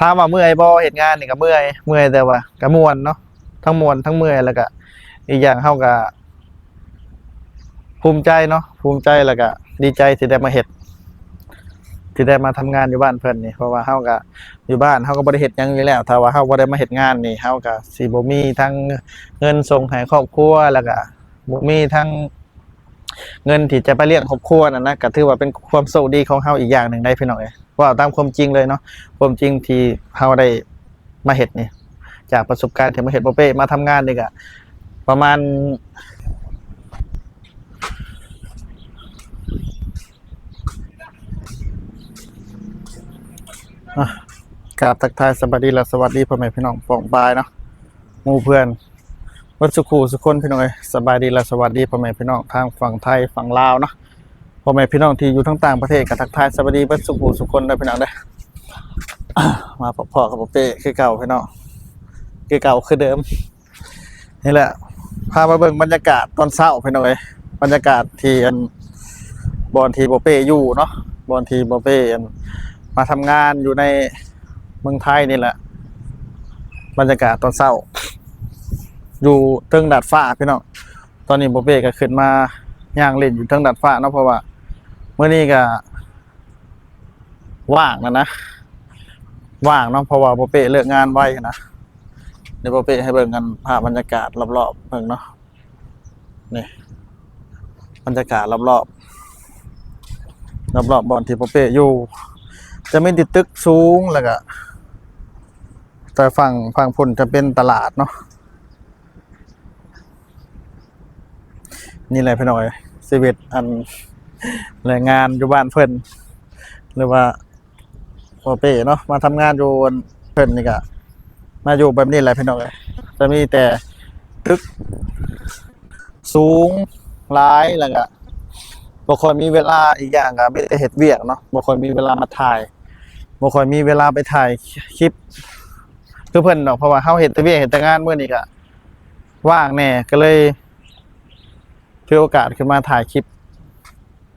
ถามว่าเมื่อยบ่เฮ็ดงานนี่ก็เมื่อยแต่ว่าก็ม่วนเนาะทั้งม่วนทั้งเมื่อยแล้วก็อีกอย่างเฮาก็ภูมิใจเนาะภูมิใจแล้วก็ดีใจที่ได้มาเฮ็ดที่ได้มาทำงานอยู่บ้านเพิ่นนี่เพราะว่าเฮาก็อยู่บ้านเฮาก็บ่ได้เฮ็ดหยังอยู่แล้วถ้าว่าเฮาบ่ได้มาเฮ็ดงานนี่เฮาก็สิบ่มีทั้งเงินส่งให้ครอบครัวแล้วก็บ่มีทั้งเงินที่จะไปเลี้ยงครอบครัวนั่นนะก็ถือว่าเป็นความโชคดีของเฮาอีกอย่างหนึ่งได้พี่น้องเอ้ยว่าตามความจริงเลยเนาะความจริงที่เฮาได้มาเฮ็ดนี่จากประสบการณ์ที่มาเฮ็ดบ่เป้มาทำงานนี่ก็ประมาณกราบทักทายสวัสดีและสวัสดีพ่อแม่พี่น้องปองปายเนาะหมู่เพื่อนวัดสุขูสุคนพี่น้องเอ้ยสบายดีและสวัสดีพ่อแม่พี่น้องทางฝั่งไทยฝั่งลาวเนาะพ่อแม่พี่น้องที่อยู่ทั้งต่างประเทศก็ทักทายสวัสดีวัดสุขูสุคนได้พี่น้องเด้อมาพอๆกับพ่อเป้คือเก่าพี่น้องคือเก่าคือเดิมนี่แหละพามาเบิ่งบรรยากาศตอนเช้าพี่น้องเอ้ยบรรยากาศที่อันบอนที่พ่อเป้อยู่เนาะบอนที่พ่อเป้อันมาทำงานอยู่ในเมืองไทยนี่แหละบรรยากาศตอนเช้าอยู่เทิงดาดฟ้าพี่น้องตอนนี้โบเป้ก็ขึ้นมาย่างเล่นอยู่เทิงดาดฟ้าเนาะเพราะว่าเมื่อนี้ก็ว่างนะว่างเนาะเพราะว่าโบเป้เลิกงานไวนะเดี๋ยวโบเป้ให้เบิ่งกันภาพบรรยากาศรอบๆเบิ่งเนาะนี่บรรยากาศรอบๆบ่อนที่โบเป้อยู่จะไม่ติดตึกสูงแล้วก็แต่ฝั่งพุ่นจะเป็นตลาดเนาะนี่แหละพี่น้อยชีวิตอันแรงงานอยู่บ้านเพิ่นหรือว่าพ่อเป้เนาะมาทำงานอยู่เพิ่นนี่ก็มาอยู่แบบนี้แหละพี่น้อยจะมีแต่ตึกสูงหลายแล้วก็บ่ค่อยมีเวลาอีกอย่างก็มีแต่เฮ็ดเวียกเนาะบ่ค่อยมีเวลามาถ่ายบ่ค่อยมีเวลาไปถ่ายคลิปคือเพิ่นเนาะเพราะว่าเฮาเฮ็ดแต่เวียกเฮ็ดแต่งานมื้อนี้ก็ว่างแน่ก็เลยถือโอกาสขึ้นมาถ่ายคลิป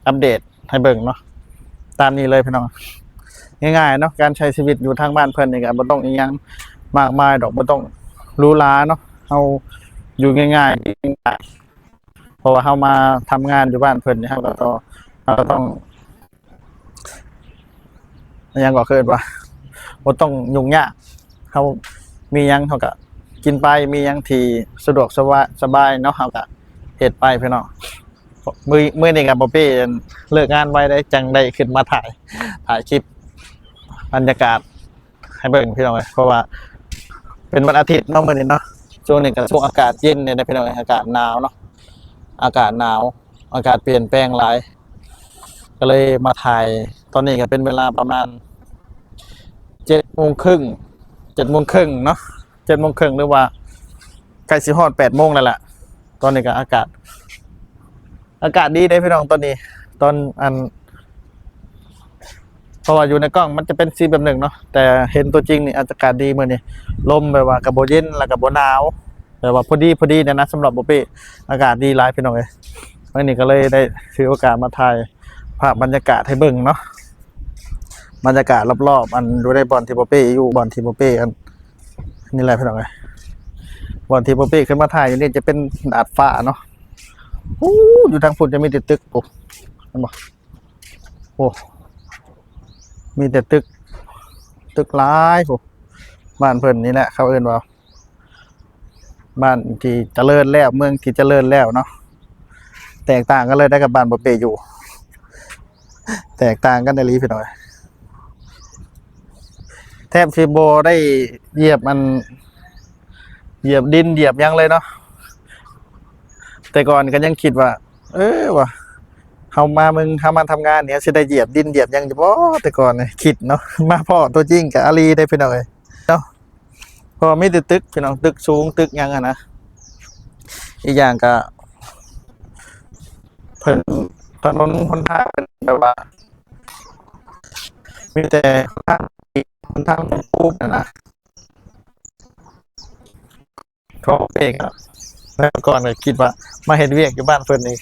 อัปเดตให้เบิ่งเนาะตามนี้เลยพี่น้องง่ายๆเนาะการใช้ชีวิตอยู่ทางบ้านเพิ่นนี่ก็บ่ต้องอีหยังมากมายดอกบ่ต้องหรูหราเนาะเฮาอยู่ง่ายๆเพราะว่าเฮามาทำงานอยู่บ้านเพิ่นนี่เฮาก็ต้องยังก็เคิดว่าบ่ต้องยุ่งยากเฮามีหยังเฮาก็กินไปมีหยังที่สะดวกสบายเนาะเฮาก็เฮ็ดไปพี่น้องมื้อนี้ก็บ่เป้เลิกงานไว้ได้จังได้ขึ้นมาถ่ายคลิปบรรยากาศให้เบิ่งพี่น้องเอ้ยเพราะว่าเป็นวันอาทิตย์เนาะมื้อนี้เนาะช่วงนี้ก็ช่วงอากาศเย็นเนี่ยนะพี่น้องอากาศหนาวเนาะอากาศหนาวอากาศเปลี่ยนแปลงหลายก็เลยมาถ่ายตอนนี้ก็เป็นเวลาประมาณ7:30 7:30เนาะ7:30หรือว่าใกล้สิฮอด8:00แล้วล่ะตอนนี้ก็อากาศดีได้พี่น้องตอนนี้ตอนเพราะว่าอยู่ในกล้องมันจะเป็นสีแบบหนึ่งเนาะแต่เห็นตัวจริงนี่อากาศดีมื้อนี้ลมแบบว่ากับโบเย็นแล้วกับโบหนาวแบบว่าพอดีเนี่ยนะสำหรับโบเป้อากาศดีหลายพี่น้องเอ้ยวันนี้ก็เลยได้ถือโอกาสมาถ่ายภาพบรรยากาศให้เบิ่งเนาะบรรยากาศรอบๆอันดูได้บอลที่โบเป้อยู่บอลที่โบเป้อันนี่แหละพี่น้องเอ้ยบอลที่โบเป้ขึ้นมาถ่ายอยู่นี่จะเป็นดาดฟ้าเนาะอยู่ทางฝุ่นจะมีแต่ตึกโอ้เห็นบ่โอ้มีแต่ตึกหลายโอ้บ้านเพิ่นนี่แหละเขาเอิ้นว่าบ้านที่เจริญแล้วเมืองที่เจริญแล้วเนาะแตกต่างกันเลยได้กับบ้านบ่เปอยู่แตกต่างกันในลีพี่น้อยแทบสิบ่ได้เหยียบดินเหยียบยังเลยเนาะแต่ก่อนก็ยังคิดว่าว่ะเฮามาทำงานเนี่ยสิได้เหยียบดินเหยียบยังอยู่บ่แต่ก่อนเนี่ยคิดเนาะมาพ่อตัวจริงกับอาลีได้พี่น้อยเนาะพอมีแต่ตึกพี่น้องตึกสูงตึกยังนะอีกอย่างก็เพิ่นถนนหนทางเป็นแบบว่ามีแต่หนทางปูนนะเขาเองครับแล้วก่อนเลยคิดว่ามาเห็นเวียกอยู่บ้านเพิ่นนี่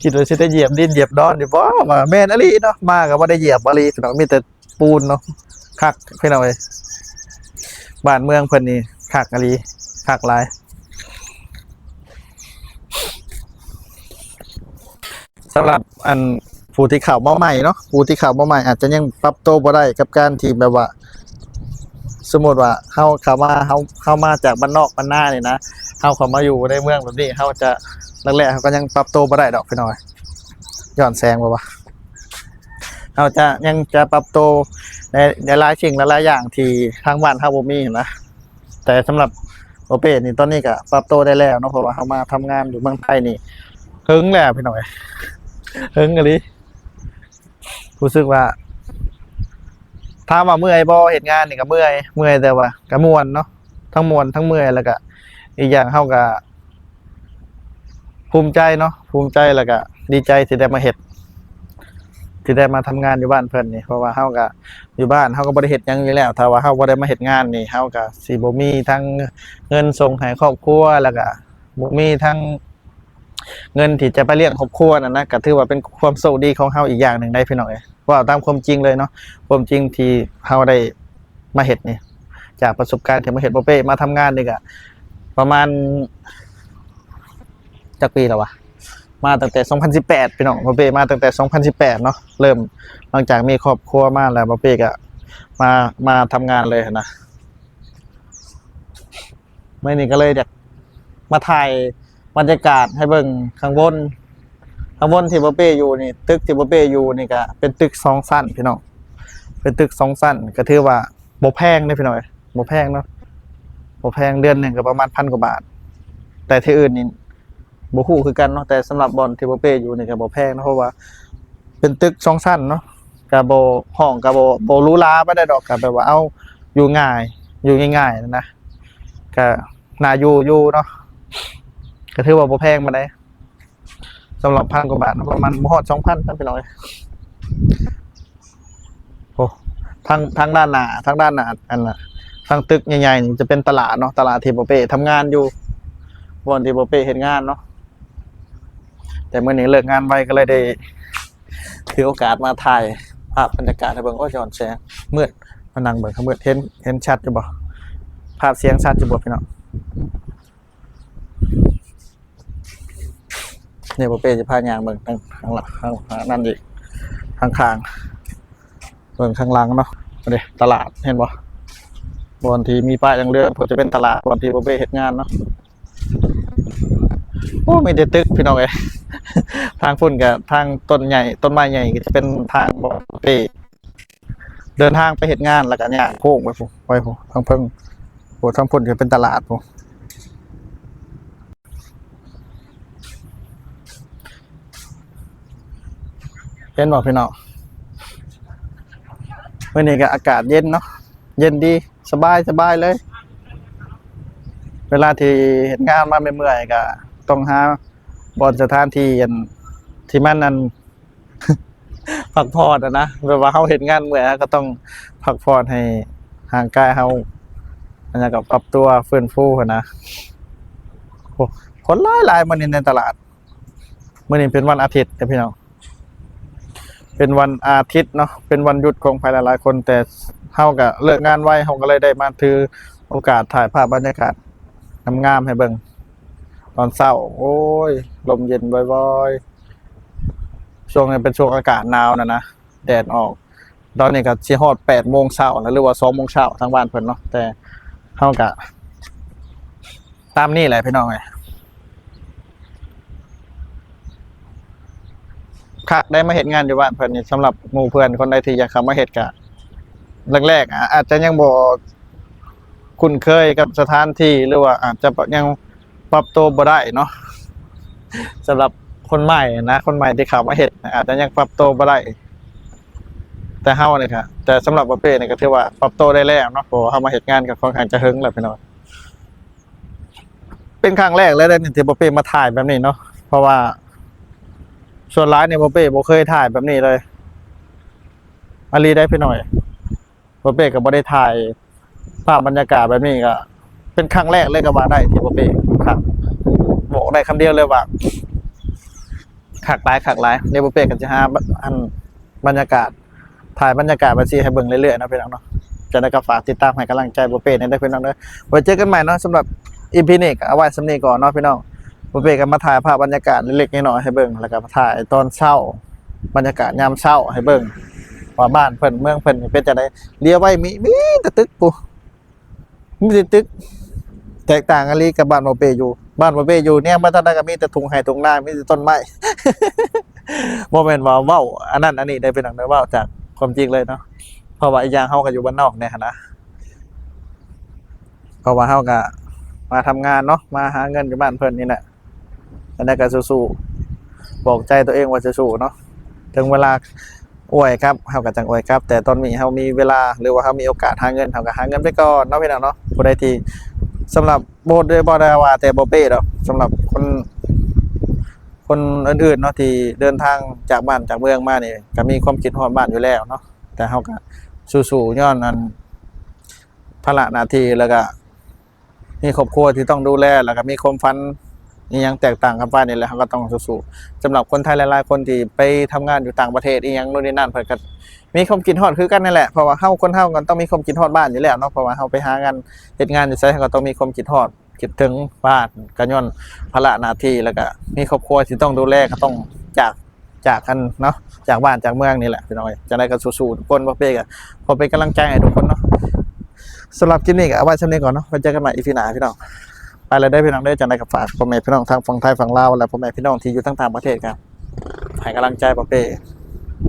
คิดว่าสิได้เหยียบดินเหยียบดอนอยู่บ่ว่าแม่นอลีเนาะมาก็บ่ได้เหยียบอลีพี่น้องมีแต่ปูนเนาะ คักพี่น้องเอ้ยบ้านเมืองเพิ่นนี่คักอะลีคักหลายสำหรับอันผู้ที่เข้ามาใหม่เนาะผู้ที่เข้ามาใหม่อาจจะยังปรับตัวบ่ได้กับการที่แบบว่า สมมติว่าเข้ามาจากบ้านนอกบ้านหน้านี่นะเข้ามาอยู่ในเมืองแบบนี้เขาจะแรกๆเขาก็ยังปรับตัวบ่ได้ดอกพี่น้อยย้อนแซงบ่วะเขาจะยังจะปรับตัวในหลายสิ่งหลายอย่างที่ทางบ้านเขาบ่มีนะแต่สำหรับโอเปนี่ตอนนี้ก็ปรับตัวได้แล้วเนาะเพราะว่าเขามาทำงานอยู่เมืองไทยนี่หึงแล้วพี่น้อยหึงอะลิรู้สึกว่าถามว่าเมื่อยบ่เฮ็ดงานนี่ก็เมื่อยแต่ว่าก็ม่วนเนาะทั้งม่วนทั้งเมื่อยแล้วก็อีกอย่างเฮาก็ภูมิใจเนาะภูมิใจแล้วก็ดีใจที่ได้มาเฮ็ดที่ได้มาทำงานอยู่บ้านเพิ่นนี่เพราะว่าเฮาก็อยู่บ้านเฮาก็บ่ได้เฮ็ดหยังอยู่แล้วถ้าว่าเฮาบ่ได้มาเฮ็ดงานนี่เฮาก็สิบ่มีทั้งเงินส่งให้ครอบครัวแล้วก็บ่มีทั้งเงินที่จะไปเลี้ยงครอบครัวนั่นนะก็ถือว่าเป็นความโชคดีของเฮาอีกอย่างหนึ่งได้พี่น้องเอ้ยว่าตามความจริงเลยเนาะความจริงที่เฮาได้มาเฮ็ดนี่จากประสบการณ์ที่มาเฮ็ดบ่เป้มาทำงานนี่ก็ประมาณจักปีแล้ววะมาตั้งแต่2018พี่น้องบ่เป้มาตั้งแต่2018เนาะเริ่มหลังจากมีครอบครัวมาแล้วบ่เป้ก็มาทำงานเลยนะมื้อนี้ก็เลยอยากมาถ่ายบรรยากาศให้เบิ่งข้างบนที่บ่เป้อยู่นี่ตึกที่บ่เป้อยู่นี่ก็เป็นตึก2ชั้นพี่น้องเป็นตึก2ชั้นก็ถือว่าบ่แพงเด้พี่น้องบ่แพงเนาะบ่แพงเดือนนึงก็ประมาณ1,000 กว่าบาทแต่ที่อื่นนี่บ่ฮู้คือกันเนาะแต่สำหรับบ่อนที่บ่เป้อยู่นี่ก็บ่แพงเนาะเพราะว่าเป็นตึก2ชั้นเนาะก็บ่ห้องก็บ่หรูหราบ่ได้ดอกก็แบบว่าเอาอยู่ง่ายอยู่ง่ายๆนะก็น่าอยู่เนาะก็ถือว่าบ่แพงปานใดสำหรับ1,000 กว่าบาทประมาณบ่ฮอด 2,000 ครับพี่น้องโอ้ทางด้านหน้าอันน่ะทางตึกใหญ่ๆนี่จะเป็นตลาดเนาะตลาดที่บ่เป้ทำงานอยู่บ่อนที่บ่เป้เฮ็ดงานเนาะแต่มื้อนี้เลิกงานไวก็เลยได้ถือโอกาสมาถ่ายภาพบรรยากาศให้เบิ่งโอ้ย้อนแสงมืดมานั่งเบิ่งเขามืดเห็นชัดอยู่บ่ภาพเสียงชัดอยู่บ่พี่น้องเนี่ยบ่เป้จะพายางเบิ่งข้างหลังข้างนั่นอีกข้างๆเบิ่งข้างหลังเนาะเด้ตลาดเห็นบ่บ่อนที่มีป้ายเรืองๆก็จะเป็นตลาดบ่อนที่บ่เป้เฮ็ดงานเนาะโอ้มีแต่ตึกพี่น้องเอ้ยทางพุ่นกับทางต้นใหญ่ต้นไม้ใหญ่ก็จะเป็นทางบ่เป้เดินทางไปเฮ็ดงานแล้วก็ย่างโค้งไปพุ่นทางเพิ่งโหทางพุ่นจะเป็นตลาดพุ่นเห็นบ่พี่น้องมื้อนี้ก็อากาศเย็นเนาะเย็นดีสบายเลยเวลาที่เฮ็ดงานมาเมื่อยๆก็ต้องหาบ่อนสถานที่อันที่มันนั่น พักผ่อนนะแบบว่าเฮาเฮ็ดงานเมื่อยก็ต้องพักผ่อนให้ร่างกายเฮาอันนั้นก็ปรับตัวฟื้นฟูหั่นนะโอ้คนหลายมื้อนี้ในตลาดมื้อนี้เป็นวันอาทิตย์พี่น้องเป็นวันอาทิตย์เนาะเป็นวันหยุดของใครหลายๆคนแต่เฮาก็เลิกงานไวเฮาก็เลยได้มาถือโอกาสถ่ายภาพบรรยากาศงามๆให้เบิ่งตอนเช้าโอ้ยลมเย็นบ่อยๆช่วงนี้เป็นช่วงอากาศหนาวนะแดดออกตอนนี้ก็สิฮอด 8 โมงเช้าแล้วหรือว่า 2 โมงเช้าทางบ้านเพิ่นเนาะแต่เฮาก็ตามนี้แหละพี่น้องเอ้ยค่ะได้มาเฮ็ดงานอยู่บ้านเพิ่นนี่สำหรับหมู่เพื่อนคนใดที่อยากเข้ามาเฮ็ดก็แรกๆอาจจะยังบ่คุ้นเคยกับสถานที่หรือว่าอาจจะยังปรับตัวบ่ได้เนาะสำหรับคนใหม่นะคนใหม่ที่เข้ามาเฮ็ดอาจจะยังปรับตัวบ่ได้แต่เฮานี่ค่ะแต่สำหรับบ่เป้นี่ก็ถือว่าปรับตัวได้แล้วเนาะเพราะว่าเฮามาเฮ็ดงานก็ค่อนข้างจะหึงแหละพี่น้องเป็นครั้งแรกเลยที่บ่เป้มาถ่ายแบบนี้เนาะเพราะว่าส่วนหลายเนี่ยบ่เป้บ่เคยถ่ายแบบนี้เลยอาลีได้พี่หน่อยบ่เป้ก็บ่ได้ถ่ายภาพบรรยากาศแบบนี้ก็เป็นครั้งแรกเลยก็ว่าได้ที่บ่เป้ครับบอกได้คำเดียวเลยว่าคักหลายเดี๋ยวบ่เป้ก็จะหาอันบรรยากาศถ่ายบรรยากาศมาสิให้เบิ่งเรื่อยๆนะพี่น้องเนาะ จะได้ก็ฝากติดตามให้กำลังใจบ่เป้ในได้พี่น้องเด้อไว้เจอกันใหม่เนาะสำหรับ EP นี้ก็เอาไว้สำนี้ก่อนเนาะพี่น้องบ่เป้ก็มาถ่ายภาพบรรยากาศเล็กๆน้อยๆให้เบิ่งแล้วก็มาถ่ายตอนเช้าบรรยากาศยามเช้าให้เบิ่งว่าบ้านเพิ่นเมืองเพิ่นเป็นจังได๋เลี้ยวไว้มีแต่ตึกปูมีแต่ตึกแตกต่างกันลีกับบ้านบ่เป้อยู่บ้านบ่เป้อยู่เนี่ยบ่ทันได้ก็มีแต่ทุ่งไร่ทุ่งนามีแต่ต้นไม้ บ่แม่นว่าเว้าอันนั้นอันนี้ได้เป็นหนังได้เว้าจากความจริงเลยเนาะเพราะว่าอีกอย่างเฮาก็อยู่บ้านนอกเนี่ยหั้นนะเพราะว่าเฮาก็มาทำงานเนาะมาหาเงินอยู่บ้านเพิ่นนี่แหละอันนั้นก็สู้ๆบอกใจตัวเองว่าจะสู้เนาะถึงเวลาอวยครับเฮาก็จังอวยครับแต่ตอนนี้เฮามีเวลาหรือว่าเฮามีโอกาสหาเงินเฮาก็หาเงินไปก่อนเนาะพี่น้องเนาะผู้ใดที่สำหรับบ่ได้ว่าแต่บ่เป้ดอกสำหรับคนอื่นๆเนาะที่เดินทางจากบ้านจากเมืองมานี่ก็มีความคิดฮอดบ้านอยู่แล้วเนาะแต่เฮาก็สู้ๆย้อนอันภาระหน้าที่แล้วก็มีครอบครัวที่ต้องดูแลแล้วก็มีความฝันอีหยังแตกต่างกันไปนี่แหละเฮาก็ต้องสู้ๆสำหรับคนไทยหลายๆคนที่ไปทำงานอยู่ต่างประเทศอีหยังนู่นนี่นั่นเพิ่นก็มีความคิดฮอดคือกันนั่นแหละเพราะว่าคนเฮาก็ต้องมีความคิดฮอดบ้านอยู่แล้วเนาะเพราะว่าเฮาไปหางานเฮ็ดงานอยู่ไสเฮาก็ต้องมีความคิดฮอดคิดถึงบ้านก็ย้อนภาระหน้าที่แล้วก็มีครอบครัวที่ต้องดูแลก็ต้องจากกันเนาะจากบ้านจากเมืองนี่แหละพี่น้องจะได้ก็สู้ๆทุกคนบ่เป้ก็ขอเป็นกำลังใจให้ทุกคนเนาะสำหรับคลิปนี้ก็เอาไว้ชั่นี้ก่อนเนาะไว้เจอกันใหม่ EP หน้าพี่น้องไปเลยได้พี่น้องได้จังได๋ก็ฝากพ่อแม่พี่น้องทางฝั่งไทยฝั่งลาวและพ่อแม่พี่น้องที่อยู่ทั้งต่างประเทศครับให้กำลังใจบ่เป้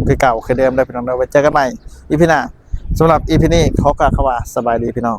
คือเก่าคือเดิมได้พี่น้องไว้เจอกันใหม่ EP หน้าสำหรับ EP นี้ขอกล่าวคำว่าสบายดีพี่น้อง